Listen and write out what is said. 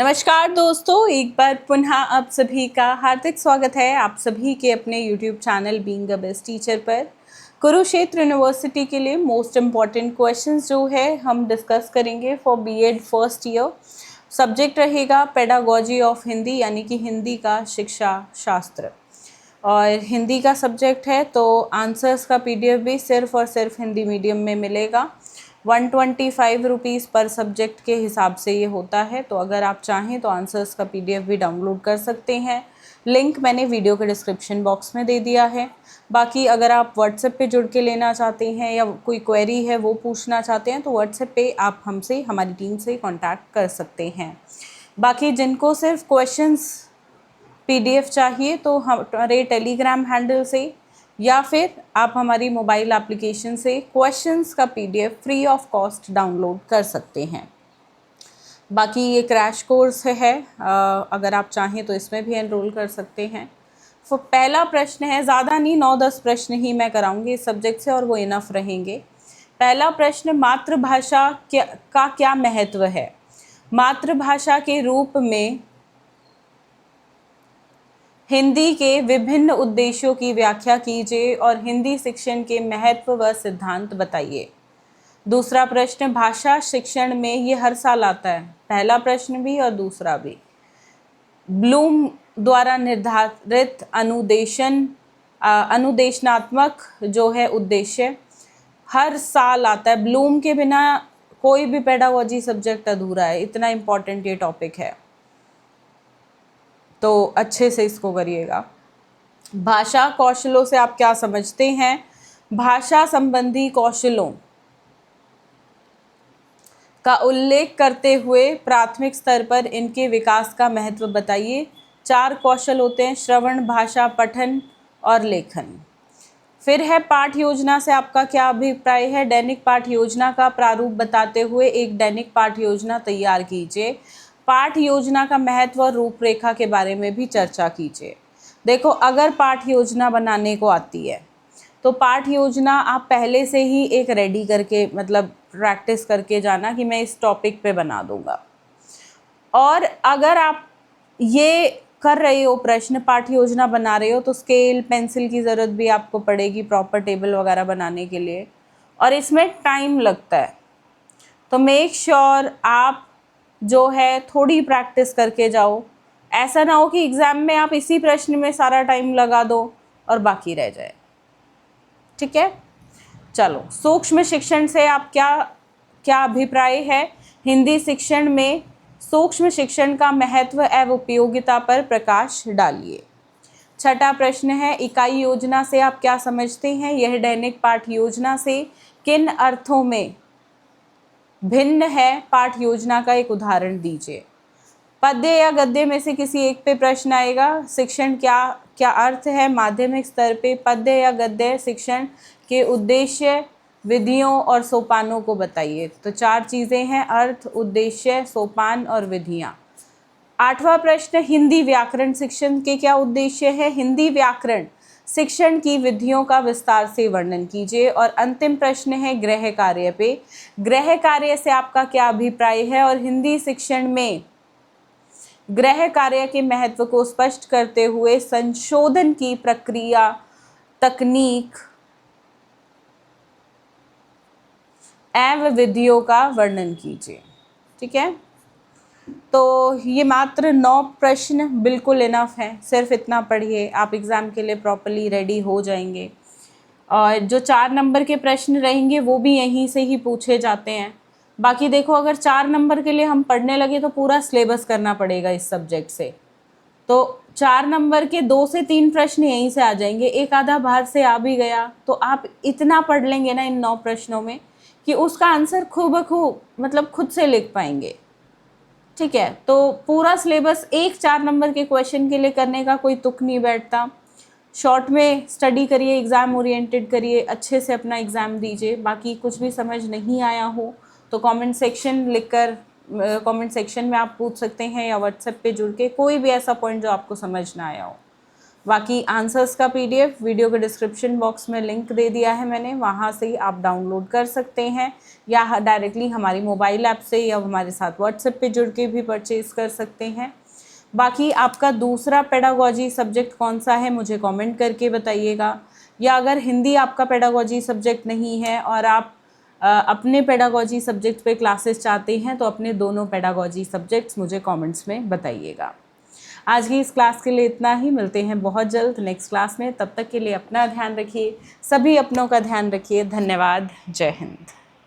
नमस्कार दोस्तों, एक बार पुनः आप सभी का हार्दिक स्वागत है आप सभी के अपने YouTube channel being a best teacher पर। कुरुक्षेत्र यूनिवर्सिटी के लिए मोस्ट इम्पॉर्टेंट क्वेश्चंस जो है हम डिस्कस करेंगे for BEd first year. Subject रहेगा पेडागोजी ऑफ हिंदी, यानी कि हिंदी का शिक्षा शास्त्र, और हिंदी का सब्जेक्ट है तो आंसर्स का PDF भी सिर्फ और सिर्फ हिंदी मीडियम में मिलेगा। 125 रुपीज़ पर सब्जेक्ट के हिसाब से ये होता है। तो अगर आप चाहें तो आंसर्स का PDF भी डाउनलोड कर सकते हैं। लिंक मैंने वीडियो के डिस्क्रिप्शन बॉक्स में दे दिया है। बाकी अगर आप व्हाट्सएप पे जुड़ के लेना चाहते हैं या कोई क्वेरी है वो पूछना चाहते हैं तो व्हाट्सएप पे आप हमसे, हमारी टीम से कांटेक्ट कर सकते हैं। बाकी जिनको सिर्फ क्वेश्चंस PDF चाहिए तो हमारे टेलीग्राम हैंडल से या फिर आप हमारी मोबाइल एप्लीकेशन से क्वेश्चंस का PDF free of cost download कर सकते हैं। बाकी ये क्रैश कोर्स है, अगर आप चाहें तो इसमें भी एनरोल कर सकते हैं। तो पहला प्रश्न है, ज़्यादा नहीं 9-10 प्रश्न ही मैं कराऊंगी इस सब्जेक्ट से और वो इनफ रहेंगे। पहला प्रश्न, मातृभाषा का क्या महत्व है? मातृभाषा के रूप में हिंदी के विभिन्न उद्देश्यों की व्याख्या कीजिए और हिंदी शिक्षण के महत्व व सिद्धांत बताइए। दूसरा प्रश्न, भाषा शिक्षण में ये हर साल आता है, पहला प्रश्न भी और दूसरा भी। ब्लूम द्वारा निर्धारित अनुदेशनात्मक जो है उद्देश्य हर साल आता है। ब्लूम के बिना कोई भी पेडागोजी सब्जेक्ट अधूरा है, इतना इम्पोर्टेंट ये टॉपिक है, तो अच्छे से इसको करिएगा। भाषा कौशलों से आप क्या समझते हैं? भाषा संबंधी कौशलों का उल्लेख करते हुए प्राथमिक स्तर पर इनके विकास का महत्व बताइए। 4 कौशल होते हैं, श्रवण, भाषा, पठन और लेखन। फिर है पाठ योजना से आपका क्या अभिप्राय है? दैनिक पाठ योजना का प्रारूप बताते हुए एक दैनिक पाठ योजना तैयार कीजिए। पाठ योजना का महत्व और रूपरेखा के बारे में भी चर्चा कीजिए। देखो, अगर पाठ योजना बनाने को आती है तो पाठ योजना आप पहले से ही एक रेडी करके, मतलब प्रैक्टिस करके जाना कि मैं इस टॉपिक पे बना दूंगा। और अगर आप ये कर रहे हो, प्रश्न पाठ योजना बना रहे हो, तो स्केल पेंसिल की ज़रूरत भी आपको पड़ेगी प्रॉपर टेबल वगैरह बनाने के लिए, और इसमें टाइम लगता है। तो मेक श्योर आप जो है थोड़ी प्रैक्टिस करके जाओ। ऐसा ना हो कि एग्ज़ाम में आप इसी प्रश्न में सारा टाइम लगा दो और बाकी रह जाए। ठीक है, चलो, सूक्ष्म शिक्षण से आप क्या अभिप्राय है? हिंदी शिक्षण में सूक्ष्म शिक्षण का महत्व एवं उपयोगिता पर प्रकाश डालिए। छठा प्रश्न है, इकाई योजना से आप क्या समझते हैं? यह दैनिक पाठ योजना से किन अर्थों में भिन्न है? पाठ योजना का एक उदाहरण दीजिए। पद्य या गद्य में से किसी एक पे प्रश्न आएगा। शिक्षण क्या अर्थ है? माध्यमिक स्तर पे पद्य या गद्य शिक्षण के उद्देश्य, विधियों और सोपानों को बताइए। तो 4 चीज़ें हैं, अर्थ, उद्देश्य, सोपान और विधियाँ। 8वां प्रश्न, हिंदी व्याकरण शिक्षण के क्या उद्देश्य है? हिंदी व्याकरण शिक्षण की विधियों का विस्तार से वर्णन कीजिए। और अंतिम प्रश्न है गृह कार्य पे। गृह कार्य से आपका क्या अभिप्राय है? और हिंदी शिक्षण में गृह कार्य के महत्व को स्पष्ट करते हुए संशोधन की प्रक्रिया, तकनीक एवं विधियों का वर्णन कीजिए। ठीक है, तो ये मात्र 9 प्रश्न बिल्कुल इनफ हैं। सिर्फ इतना पढ़िए, आप एग्ज़ाम के लिए प्रॉपरली रेडी हो जाएंगे। और जो 4 नंबर के प्रश्न रहेंगे वो भी यहीं से ही पूछे जाते हैं। बाकी देखो, अगर 4 नंबर के लिए हम पढ़ने लगे तो पूरा सिलेबस करना पड़ेगा इस सब्जेक्ट से। तो 4 नंबर के 2 से 3 प्रश्न यहीं से आ जाएंगे, एक आधा बाहर से आ भी गया तो आप इतना पढ़ लेंगे ना इन 9 प्रश्नों में कि उसका आंसर खूब मतलब खुद से लिख पाएंगे। ठीक है, तो पूरा सिलेबस एक 4 नंबर के क्वेश्चन के लिए करने का कोई तुक नहीं बैठता। शॉर्ट में स्टडी करिए, एग्ज़ाम ओरिएंटेड करिए, अच्छे से अपना एग्ज़ाम दीजिए। बाकी कुछ भी समझ नहीं आया हो तो कमेंट सेक्शन लिखकर कमेंट सेक्शन में आप पूछ सकते हैं, या व्हाट्सएप पे जुड़ के कोई भी ऐसा पॉइंट जो आपको समझ ना आया हो। बाकी आंसर्स का PDF वीडियो के डिस्क्रिप्शन बॉक्स में लिंक दे दिया है मैंने, वहाँ से आप डाउनलोड कर सकते हैं या डायरेक्टली हमारी मोबाइल ऐप से या हमारे साथ व्हाट्सएप पे जुड़ के भी परचेज़ कर सकते हैं। बाकी आपका दूसरा पेडागोजी सब्जेक्ट कौन सा है मुझे कमेंट करके बताइएगा, या अगर हिंदी आपका पेडागोजी सब्जेक्ट नहीं है और आप अपने पेडागोजी सब्जेक्ट पे क्लासेस चाहते हैं तो अपने दोनों पेडागोजी सब्जेक्ट्स मुझे कमेंट्स में बताइएगा। आज की इस क्लास के लिए इतना ही, मिलते हैं बहुत जल्द नेक्स्ट क्लास में। तब तक के लिए अपना ध्यान रखिए, सभी अपनों का ध्यान रखिए। धन्यवाद। जय हिंद।